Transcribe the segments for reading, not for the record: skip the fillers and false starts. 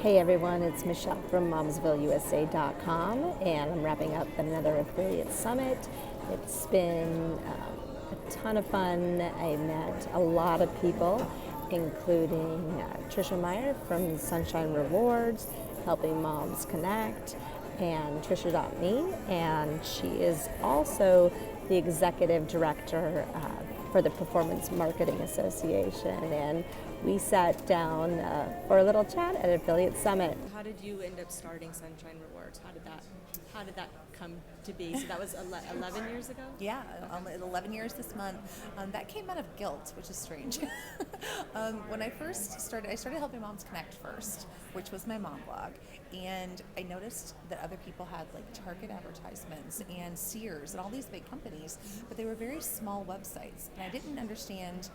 Hey everyone, it's Michelle from Momsvilleusa.com, and I'm wrapping up another affiliate summit. It's been a ton of fun. I met a lot of people, including Tricia Meyer from Sunshine Rewards, Helping Moms Connect, and Tricia.me, and she is also the executive director for the Performance Marketing Association, and we sat down for a little chat at Affiliate Summit. How did you end up starting Sunshine Rewards? How did that come to be? So that was 11 years ago? Yeah, 11 years this month. That came out of guilt, which is strange. When I started helping moms connect first, which was my mom blog. And I noticed that other people had like Target advertisements and Sears and all these big companies, but they were very small websites. And I didn't understand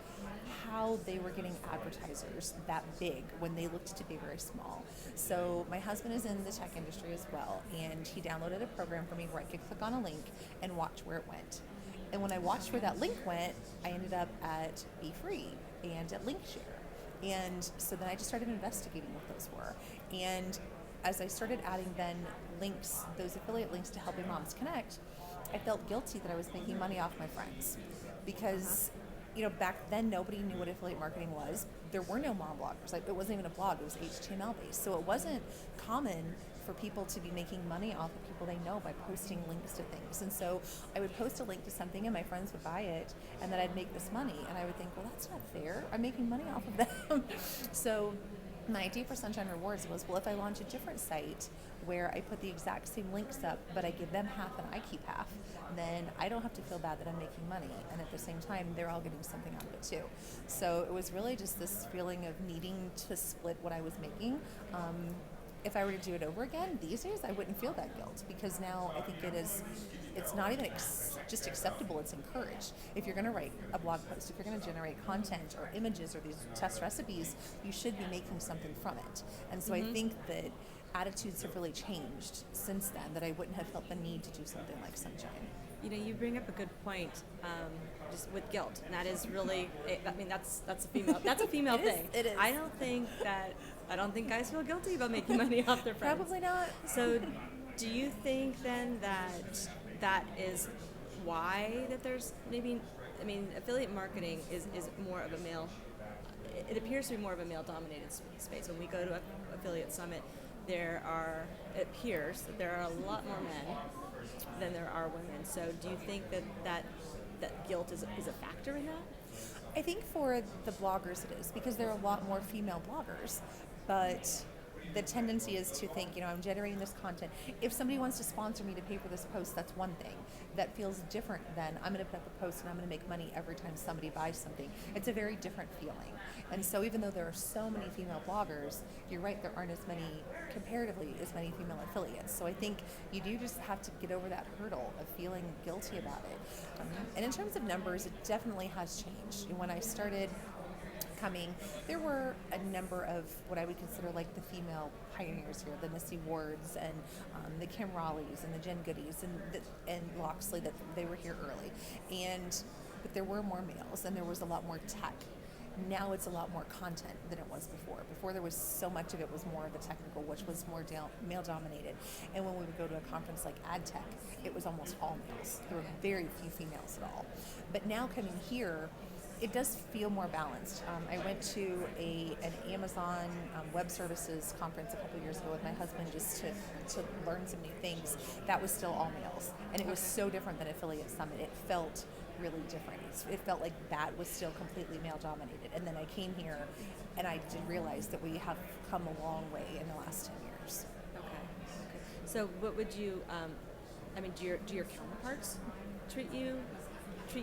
how they were getting advertisers that big when they looked to be very small. So my husband is in the tech industry as well, and he downloaded a program for me where I could click on a link and watch where it went. And when I watched where that link went, I ended up at Be Free and at Linkshare. And so then I just started investigating what those were. And as I started adding then links, those affiliate links to Helping Moms Connect, I felt guilty that I was making money off my friends because back then nobody knew what affiliate marketing was. There were no mom bloggers. Like, it wasn't even a blog, it was HTML based. So it wasn't common for people to be making money off of people they know by posting links to things. And so I would post a link to something and my friends would buy it, and then I'd make this money. And I would think, well, that's not fair. I'm making money off of them. So my idea for Sunshine Rewards was, well, if I launch a different site where I put the exact same links up, but I give them half and I keep half, then I don't have to feel bad that I'm making money. And at the same time, they're all getting something out of it too. So it was really just this feeling of needing to split what I was making. If I were to do it over again these days, I wouldn't feel that guilt, because now I think it's not even just acceptable, it's encouraged. If you're going to write a blog post, if you're going to generate content or images or these test recipes, you should be making something from it. And so I think that attitudes have really changed since then, that I wouldn't have felt the need to do something like Sunshine. You bring up a good point, just with guilt, and that is really, that's a female thing. It is. I don't think guys feel guilty about making money off their friends. Probably not. So, do you think then that is why that there's affiliate marketing is more of a male. It appears to be more of a male-dominated space. When we go to an affiliate summit, it appears that there are a lot more men than there are women. So do you think that guilt is a factor in that? I think for the bloggers it is, because there are a lot more female bloggers, but the tendency is to think, I'm generating this content. If somebody wants to sponsor me to pay for this post, that's one thing. That feels different than I'm going to put up a post and I'm going to make money every time somebody buys something. It's a very different feeling. And so even though there are so many female bloggers, you're right, there aren't comparatively as many female affiliates. So I think you do just have to get over that hurdle of feeling guilty about it. And in terms of numbers, it definitely has changed. When I started coming, there were a number of what I would consider like the female pioneers here, the Missy Wards and the Kim Raleighs and the Jen Goodies and Loxley, that they were here early. But there were more males, and there was a lot more tech. Now it's a lot more content than it was before. Before there was so much of it was more of the technical, which was more male dominated. And when we would go to a conference like AdTech, it was almost all males. There were very few females at all. But now coming here, it does feel more balanced. I went to an Amazon Web Services conference a couple years ago with my husband just to learn some new things. That was still all males. And it was so different than Affiliate Summit. It felt really different. It felt like that was still completely male dominated. And then I came here and I did realize that we have come a long way in the last 10 years. Okay. So what would you, do your counterparts treat you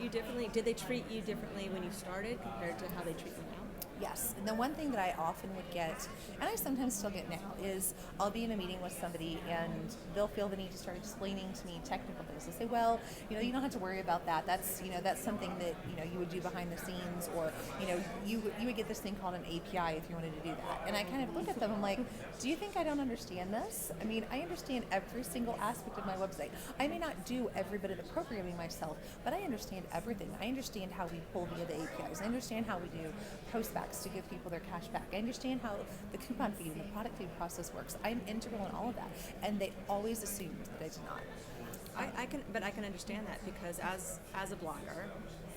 differently? Did they treat you differently when you started compared to how they treat you now? Yes, and the one thing that I often would get, and I sometimes still get now, is I'll be in a meeting with somebody and they'll feel the need to start explaining to me technical things. They'll say, well, you don't have to worry about that. That's something that, you would do behind the scenes, or, you would get this thing called an API if you wanted to do that. And I kind of look at them, I'm like, do you think I don't understand this? I understand every single aspect of my website. I may not do every bit of the programming myself, but I understand everything. I understand how we pull via the APIs. I understand how we do post batch kickbacks to give people their cash back. I understand how the coupon feed and the product feed process works. I'm integral in all of that, and they always assumed that I did not. I can understand that because as a blogger,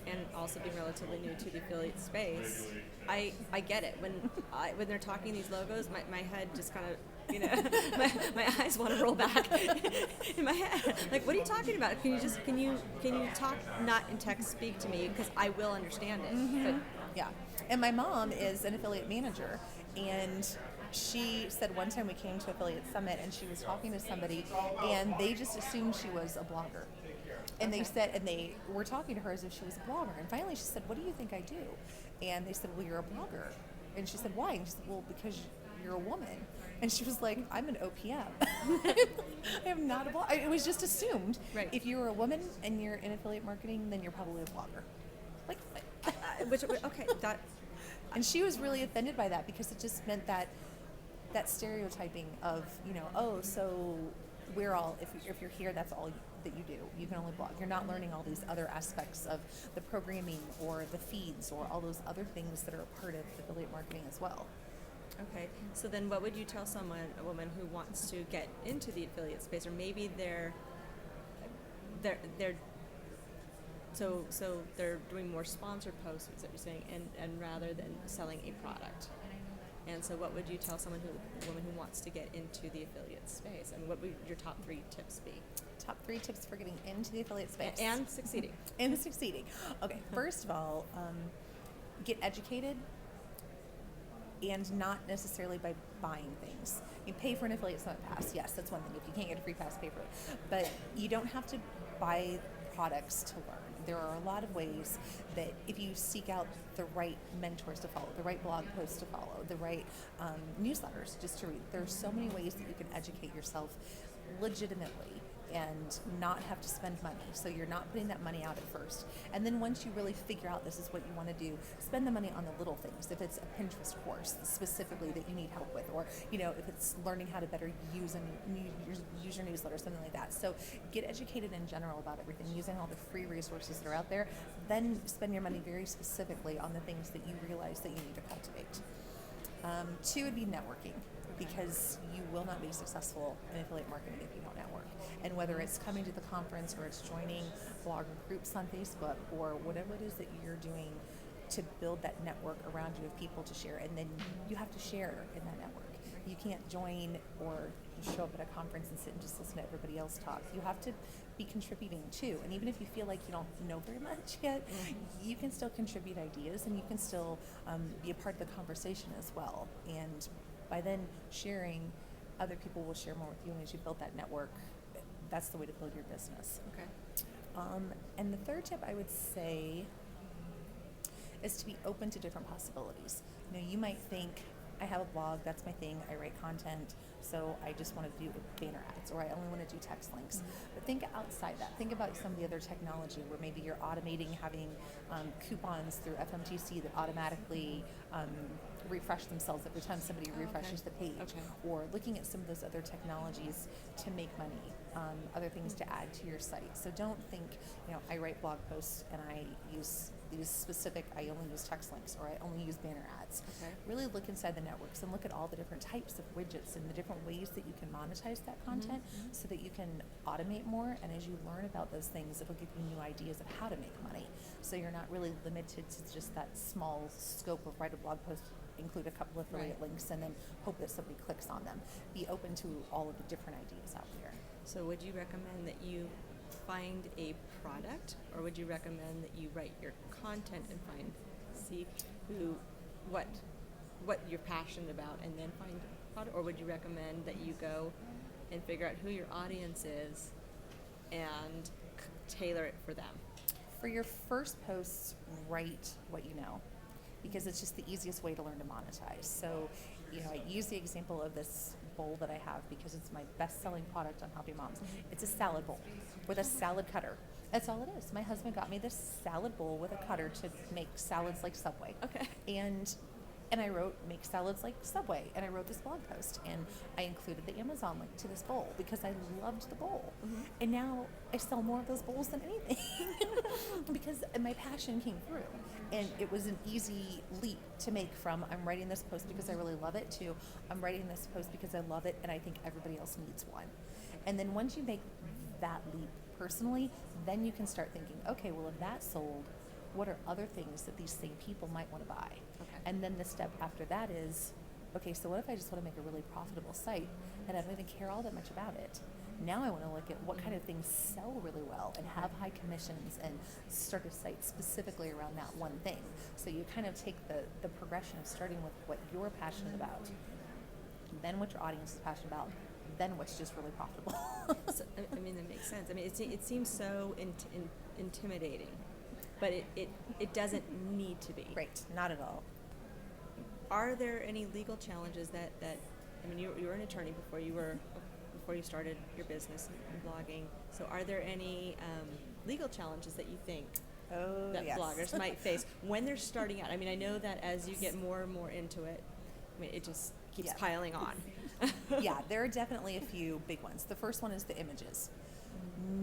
and also being relatively new to the affiliate space, I get it when they're talking these logos, my head just kind of, you know, my eyes want to roll back in my head. Like, what are you talking about? Can you talk not in text speak to me, because I will understand it. Mm-hmm. But Yeah, and my mom is an affiliate manager, and she said one time we came to Affiliate Summit and she was talking to somebody and they just assumed she was a blogger. And they were talking to her as if she was a blogger. And finally she said, "What do you think I do?" And they said, "Well, you're a blogger." And she said, "Why?" And she said, "Well, because you're a woman." And she was like, "I'm an OPM." I am not a blogger. It was just assumed. Right. If you're a woman and you're in affiliate marketing, then you're probably a blogger. Like, okay, that. and she was really offended by that because it just meant that stereotyping of, you know, oh, so we're all, if you're here, that's all that you do. You can only blog. You're not learning all these other aspects of the programming or the feeds or all those other things that are a part of affiliate marketing as well. Okay, so then what would you tell a woman who wants to get into the affiliate space, or maybe they're doing more sponsored posts, is what you're saying, and rather than selling a product. And so what would you tell a woman who wants to get into the affiliate space? I mean, what would your top 3 tips be? Top 3 tips for getting into the affiliate space. And succeeding. And succeeding. Okay, first of all, get educated, and not necessarily by buying things. You pay for an affiliate summit pass. Yes, that's one thing. If you can't get a free pass, pay for it. But you don't have to buy products to learn. There are a lot of ways that if you seek out the right mentors to follow, the right blog posts to follow, the right newsletters just to read, there's so many ways that you can educate yourself legitimately and not have to spend money. So you're not putting that money out at first. And then once you really figure out this is what you want to do, spend the money on the little things. If it's a Pinterest course specifically that you need help with, or, you know, if it's learning how to better use your newsletter, something like that. So get educated in general about everything, using all the free resources that are out there. Then spend your money very specifically on the things that you realize that you need to cultivate. 2 would be networking, because you will not be successful in affiliate marketing if you don't network. And whether it's coming to the conference or it's joining blogger groups on Facebook or whatever it is that you're doing to build that network around you of people to share, and then you have to share in that network. You can't join or show up at a conference and sit and just listen to everybody else talk. You have to be contributing too. And even if you feel like you don't know very much yet, you can still contribute ideas, and you can still be a part of the conversation as well. And by then sharing, other people will share more with you, and as you build that network, that's the way to build your business. Okay. And the 3rd tip I would say is to be open to different possibilities. You know, you might think, I have a blog, that's my thing, I write content, so I just want to do banner ads, or I only want to do text links. Mm-hmm. But think outside that. Think about some of the other technology where maybe you're automating having coupons through FMTC that automatically refresh themselves every time somebody refreshes the page, or looking at some of those other technologies to make money, other things to add to your site. So don't think, you know, I write blog posts and I use these specific, I only use text links, or I only use banner ads. Okay. Really look inside the networks and look at all the different types of widgets and the different ways that you can monetize that content, so that you can automate more. And as you learn about those things, it'll give you new ideas of how to make money. So you're not really limited to just that small scope of write a blog post, include a couple of affiliate links, and then hope that somebody clicks on them. Be open to all of the different ideas out there. So would you recommend that you find a product, or would you recommend that you write your content and see what you're passionate about, and then find a product? Or would you recommend that you go and figure out who your audience is and tailor it for them? For your first posts, write what you know, because it's just the easiest way to learn to monetize. So, you know, I use the example of this bowl that I have because it's my best-selling product on Happy Moms. It's a salad bowl with a salad cutter. That's all it is. My husband got me this salad bowl with a cutter to make salads like Subway. Okay. And And I wrote, make salads like Subway. And I wrote this blog post. And I included the Amazon link to this bowl because I loved the bowl. And now I sell more of those bowls than anything because my passion came through. And it was an easy leap to make from I'm writing this post because I really love it to I'm writing this post because I love it and I think everybody else needs one. And then once you make that leap personally, then you can start thinking, okay, well, if that sold, what are other things that these same people might want to buy? Okay. And then the step after that is, okay, so what if I just want to make a really profitable site and I don't even care all that much about it? Now I want to look at what kind of things sell really well and have high commissions and start a site specifically around that one thing. So you kind of take the progression of starting with what you're passionate about, then what your audience is passionate about, then what's just really profitable. So, I mean, that makes sense. I mean, it seems so intimidating, but it doesn't need to be. Right, not at all. Are there any legal challenges that I mean, you were an attorney before you started your business and blogging. So are there any legal challenges that you think that yes. bloggers might face when they're starting out? I mean, I know that as you get more and more into it, I mean, it just keeps piling on. Yeah, there are definitely a few big ones. The first one is the images.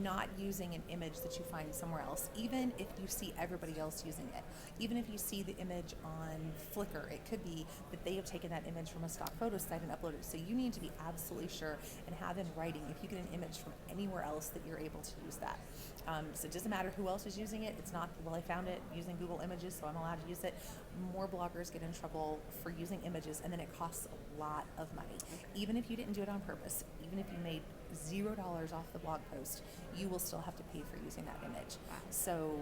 Not using an image that you find somewhere else, even if you see everybody else using it. Even if you see the image on Flickr, it could be that they have taken that image from a stock photo site and uploaded it. So you need to be absolutely sure and have in writing, if you get an image from anywhere else, that you're able to use that. So it doesn't matter who else is using it. It's not, well, I found it using Google Images, so I'm allowed to use it. More bloggers get in trouble for using images, and then it costs a lot of money. Even if you didn't do it on purpose, even if you made $0 off the blog post, you will still have to pay for using that image. So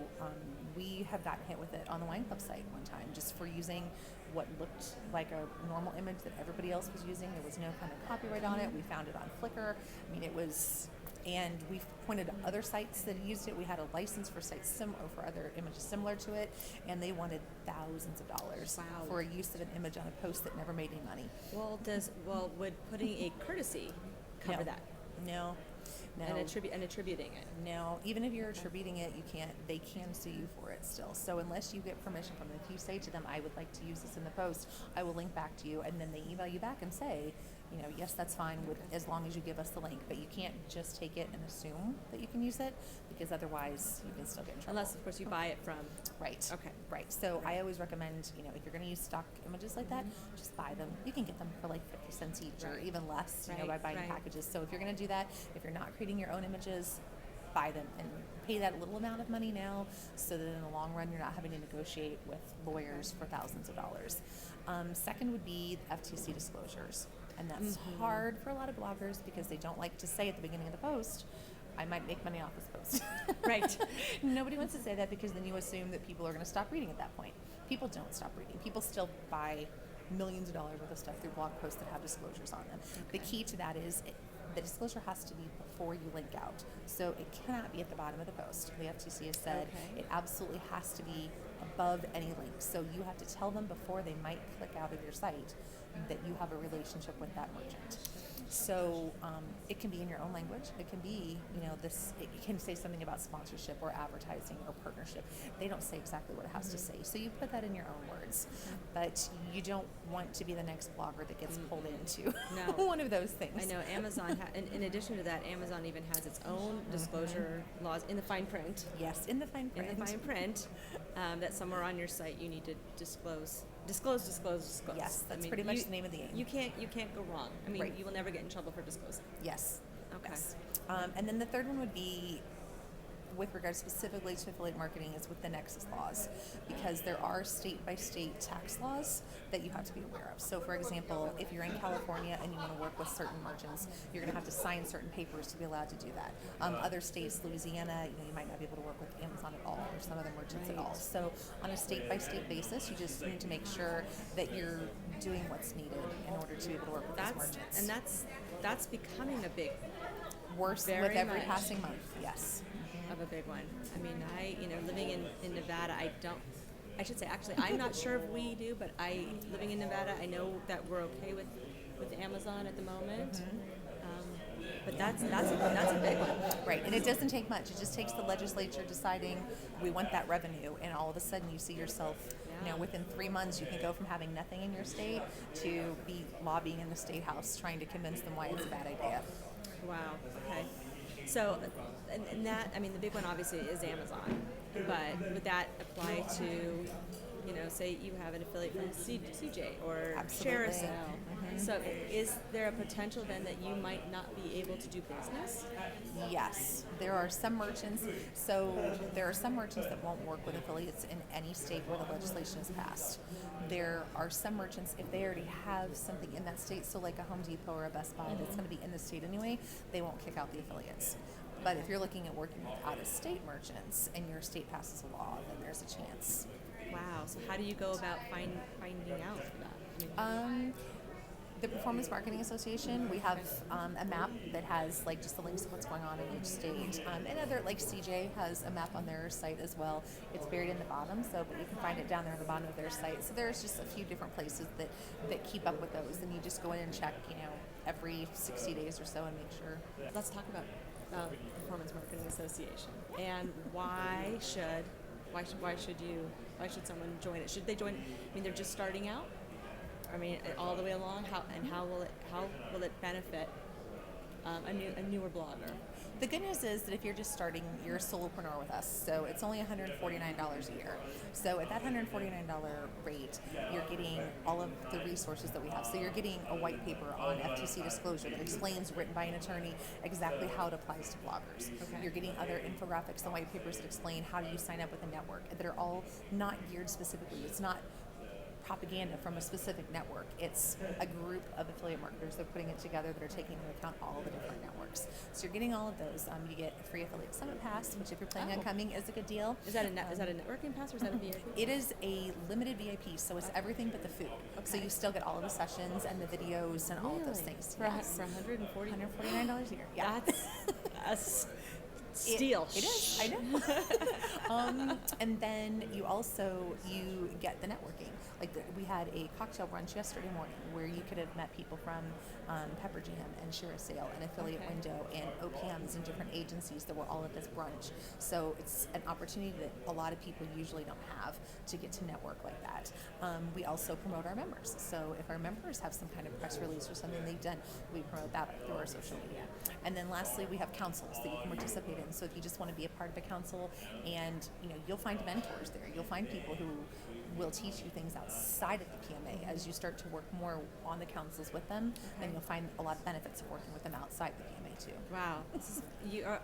we have gotten hit with it on the wine club site one time, just for using what looked like a normal image that everybody else was using. There was no kind of copyright on it. We found it on Flickr. I mean, it was, and we pointed to other sites that used it. We had a license for sites for other images similar to it, and they wanted thousands of dollars for a use of an image on a post that never made any money. Well, would putting a courtesy cover that? No. And attributing it. No, even if you're attributing it, they can sue you for it still. So unless you get permission from them, if you say to them, I would like to use this in the post, I will link back to you, and then they email you back and say, yes, that's fine as long as you give us the link. But you can't just take it and assume that you can use it, because otherwise you can still get in trouble. Unless, of course, you buy it from. Right. Okay. Right. So I always recommend, if you're going to use stock images like that, just buy them. You can get them for like 50 cents each or even less, by buying packages. So if you're going to do that, if you're not creating your own images, buy them and pay that little amount of money now, so that in the long run you're not having to negotiate with lawyers for thousands of dollars. Second would be FTC disclosures. And that's hard for a lot of bloggers because they don't like to say at the beginning of the post, I might make money off this post. Right. Nobody wants to say that because then you assume that people are going to stop reading at that point. People don't stop reading. People still buy millions of dollars worth of stuff through blog posts that have disclosures on them. Okay. The key to that is the disclosure has to be before you link out. So it cannot be at the bottom of the post. The FTC has said it absolutely has to be above any link. So you have to tell them before they might click out of your site that you have a relationship with that merchant. So it can be in your own language. It can be, it can say something about sponsorship or advertising or partnership. They don't say exactly what it has to say. So you put that in your own words. But you don't want to be the next blogger that gets pulled into one of those things. I know Amazon, in addition to that, Amazon even has its own disclosure laws in the fine print. Yes, in the fine print. In the fine print, that somewhere on your site you need to disclose. Yes, that's pretty much the name of the game. You can't go wrong. I mean, you will never get in trouble for disclosing. Yes. Okay. Yes. And then the third one would be, with regards specifically to affiliate marketing, is with the nexus laws, because there are state-by-state tax laws that you have to be aware of. So, for example, if you're in California and you want to work with certain merchants, you're going to have to sign certain papers to be allowed to do that. Other states, Louisiana, you might not be able to work with Amazon at all, or some other merchants at all. So, on a state-by-state basis, you just need to make sure that you're doing what's needed in order to be able to work with those merchants. And that's becoming a big worse with every passing month. Yes. Of a big one. I mean, living in Nevada, I should say, actually, I'm not sure if we do, but living in Nevada, I know that we're okay with Amazon at the moment. But that's a big one. Right, and it doesn't take much. It just takes the legislature deciding we want that revenue, and all of a sudden you see yourself, within 3 months you can go from having nothing in your state to be lobbying in the state house trying to convince them why it's a bad idea. Wow. Okay. So, and that, I mean, the big one obviously is Amazon, but would that apply to, say you have an affiliate from CJ or Absolutely. Carousel? So, is there a potential then that you might not be able to do business? Yes, there are some merchants. So there are some merchants that won't work with affiliates in any state where the legislation is passed. There are some merchants, if they already have something in that state, so like a Home Depot or a Best Buy that's going to be in the state anyway, they won't kick out the affiliates. But if you're looking at working with out-of-state merchants and your state passes a law, then there's a chance. Wow. So how do you go about finding out for that? I mean, The Performance Marketing Association, we have a map that has like just the links of what's going on in each state. And other, like CJ has a map on their site as well. It's buried in the bottom, but you can find it down there on the bottom of their site. So there's just a few different places that keep up with those, and you just go in and check, every 60 days or so and make sure. let's talk about the Performance Marketing Association and why should someone join it? Should they join? I mean, they're just starting out. I mean, all the way along. How will it benefit a newer blogger? The good news is that if you're just starting, you're a solopreneur with us, so it's only $149 a year. So at that $149 rate, you're getting all of the resources that we have. So you're getting a white paper on FTC disclosure that explains, written by an attorney, exactly how it applies to bloggers. Okay. You're getting other infographics and white papers that explain how do you sign up with a network that are all not geared specifically. It's not propaganda from a specific network. It's a group of affiliate marketers that are putting it together that are taking into account all the different networks. So you're getting all of those. You get a free affiliate summit pass, which if you're planning on coming is a good deal. Is that a networking pass or is that a VIP? It is a limited VIP, so it's everything but the food. Okay. So you still get all of the sessions and the videos and all of those things. For $149 $149 a year. Yeah. That's a steal. It is. I know. And then you get the networking. We had a cocktail brunch yesterday morning where you could have met people from Pepper Jam and Share a Sale and Affiliate Window and OPMs and different agencies that were all at this brunch. So it's an opportunity that a lot of people usually don't have to get to network like that. We also promote our members. So if our members have some kind of press release or something they've done, we promote that through our social media. And then lastly, we have councils that you can participate in. So if you just want to be a part of a council, and you'll find mentors there. You'll find people who will teach you things outside of the PMA. As you start to work more on the councils with them, then you'll find a lot of benefits of working with them outside the PMA too. Wow,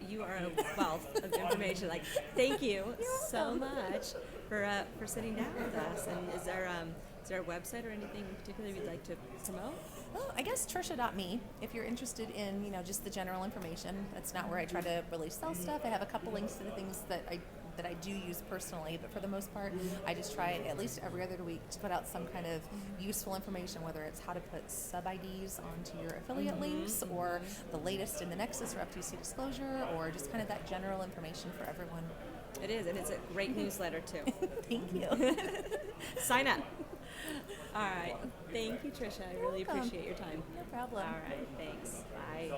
you are a wealth of information. Thank you so much for sitting down with us. And is there a website or anything in particular you'd like to promote? Well, I guess Tricia.me, if you're interested in, just the general information. That's not where I try to really sell stuff. I have a couple links to the things that I do use personally, but for the most part, I just try at least every other week to put out some kind of useful information, whether it's how to put sub-IDs onto your affiliate links, or the latest in the Nexus or FTC disclosure, or just kind of that general information for everyone. It is, and it's a great newsletter too. Thank you. Sign up. All right. Thank you, Tricia. I really appreciate your time. No problem. All right. Thanks. Bye.